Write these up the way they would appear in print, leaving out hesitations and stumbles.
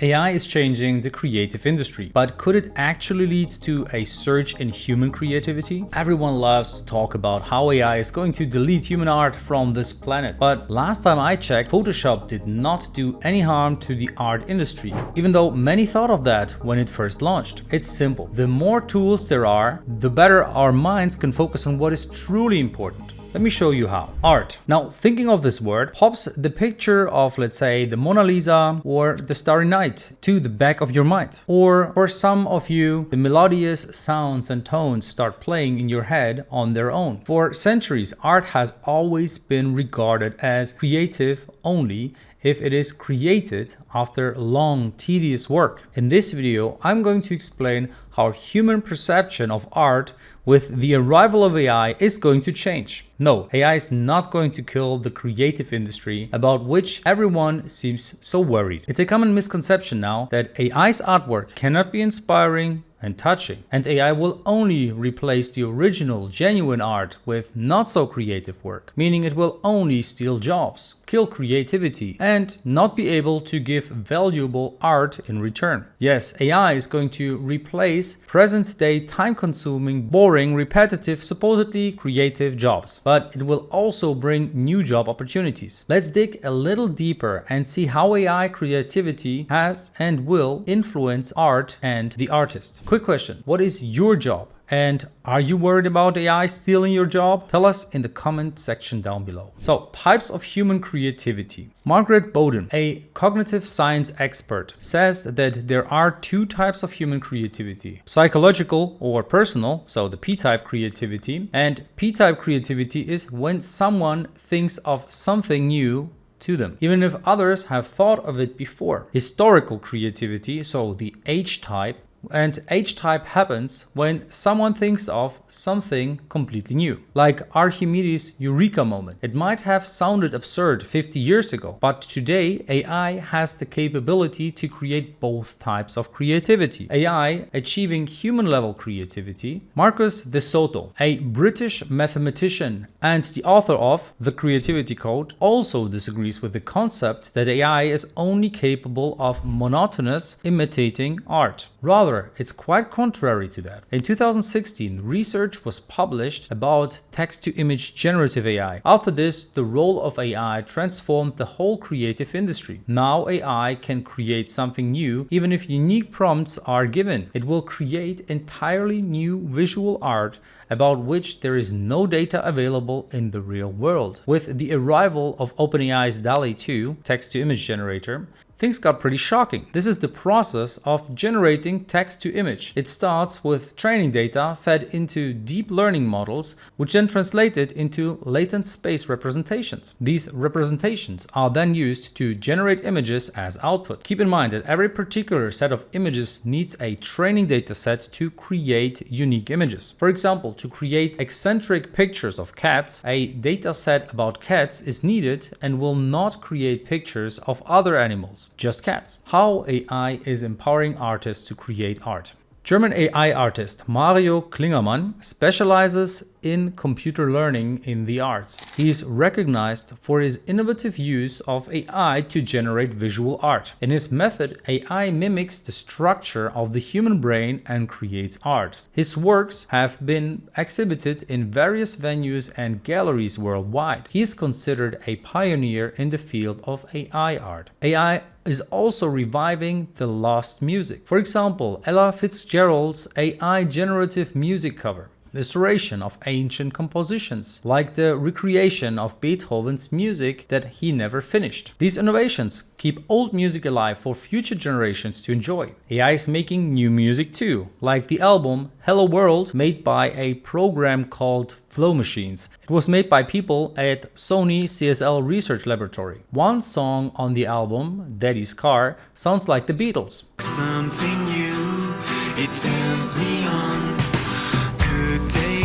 AI is changing the creative industry, but could it actually lead to a surge in human creativity? Everyone loves to talk about how AI is going to delete human art from this planet, but last time I checked, Photoshop did not do any harm to the art industry, even though many thought of that when it first launched. It's simple. The more tools there are, the better our minds can focus on what is truly important. Let me show you how. Art. Now, thinking of this word pops the picture of, let's say, the Mona Lisa or the Starry Night to the back of your mind. Or for some of you, the melodious sounds and tones start playing in your head on their own. For centuries, art has always been regarded as creative only if it is created after long, tedious work. In this video, I'm going to explain how human perception of art with the arrival of AI is going to change. No, AI is not going to kill the creative industry about which everyone seems so worried. It's a common misconception now that AI's artwork cannot be inspiring and touching, and AI will only replace the original genuine art with not so creative work, meaning it will only steal jobs, kill creativity, and not be able to give valuable art in return. Yes, AI is going to replace present-day time-consuming, boring, repetitive, supposedly creative jobs, but it will also bring new job opportunities. Let's dig a little deeper and see how AI creativity has and will influence art and the artist. Quick question, what is your job? And are you worried about AI stealing your job? Tell us in the comment section down below. So, types of human creativity. Margaret Bowden, a cognitive science expert, says that there are two types of human creativity. Psychological or personal, so the P-type creativity, and P-type creativity is when someone thinks of something new to them, even if others have thought of it before. Historical creativity, so the H-type, and H-type happens when someone thinks of something completely new. Like Archimedes' Eureka moment. It might have sounded absurd 50 years ago, but today AI has the capability to create both types of creativity. AI achieving human-level creativity. Marcus de Soto, a British mathematician and the author of The Creativity Code, also disagrees with the concept that AI is only capable of monotonous imitating art. Rather, it's quite contrary to that. In 2016, research was published about text-to-image generative AI. After this, the role of AI transformed the whole creative industry. Now AI can create something new even if unique prompts are given. It will create entirely new visual art about which there is no data available in the real world. With the arrival of OpenAI's DALL-E 2 text-to-image generator, things got pretty shocking. This is the process of generating text to image. It starts with training data fed into deep learning models, which then translate it into latent space representations. These representations are then used to generate images as output. Keep in mind that every particular set of images needs a training data set to create unique images. For example, to create eccentric pictures of cats, a data set about cats is needed and will not create pictures of other animals. Just cats. How AI is empowering artists to create art. German AI artist Mario Klingermann specializes in computer learning in the arts. He is recognized for his innovative use of AI to generate visual art. In his method, AI mimics the structure of the human brain and creates art. His works have been exhibited in various venues and galleries worldwide. He is considered a pioneer in the field of AI art. AI is also reviving the lost music. For example, Ella Fitzgerald's AI generative music cover, restoration of ancient compositions, like the recreation of Beethoven's music that he never finished. These innovations keep old music alive for future generations to enjoy. AI is making new music too, like the album Hello World, made by a program called Flow Machines. It was made by people at Sony CSL Research Laboratory. One song on the album, Daddy's Car, sounds like the Beatles. Something new, it turns me on.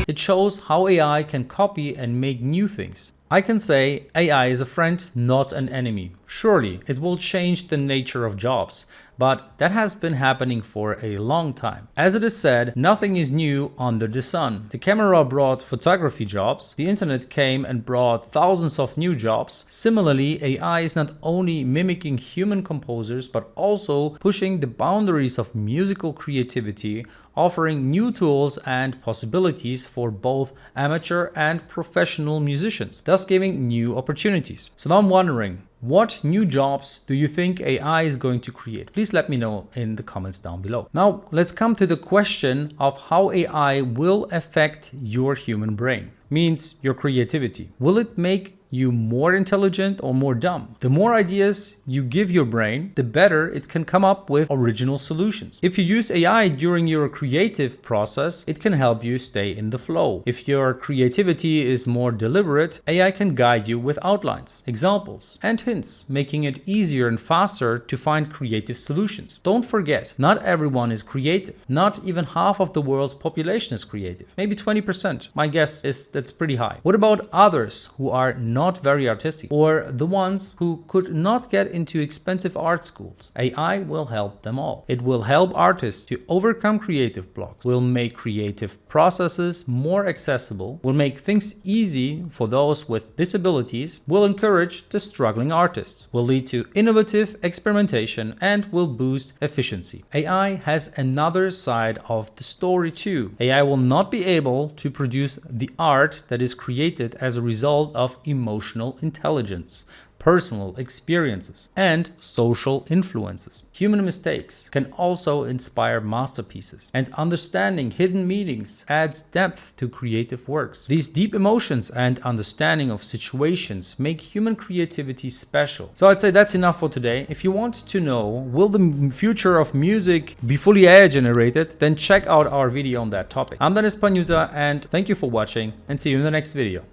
It shows how AI can copy and make new things. I can say AI is a friend, not an enemy. Surely, it will change the nature of jobs, but that has been happening for a long time. As it is said, nothing is new under the sun. The camera brought photography jobs, the internet came and brought thousands of new jobs. Similarly, AI is not only mimicking human composers, but also pushing the boundaries of musical creativity, offering new tools and possibilities for both amateur and professional musicians, thus giving new opportunities. So now I'm wondering, what new jobs do you think AI is going to create? Please let me know in the comments down below. Now, let's come to the question of how AI will affect your human brain, means your creativity. Will it make you more intelligent or more dumb? The more ideas you give your brain, the better it can come up with original solutions. If you use AI during your creative process, it can help you stay in the flow. If your creativity is more deliberate, AI can guide you with outlines, examples, and hints, making it easier and faster to find creative solutions. Don't forget, not everyone is creative. Not even half of the world's population is creative. Maybe 20%. My guess is that's pretty high. What about others who are not very artistic, or the ones who could not get into expensive art schools? AI will help them all. It will help artists to overcome creative blocks, will make creative processes more accessible, will make things easy for those with disabilities, will encourage the struggling artists, will lead to innovative experimentation, and will boost efficiency. AI has another side of the story too. AI will not be able to produce the art that is created as a result of emotional intelligence, personal experiences, and social influences. Human mistakes can also inspire masterpieces, and understanding hidden meanings adds depth to creative works. These deep emotions and understanding of situations make human creativity special. So I'd say that's enough for today. If you want to know, will the future of music be fully AI generated, then check out our video on that topic. I'm Dennis Panuta, and thank you for watching, and see you in the next video.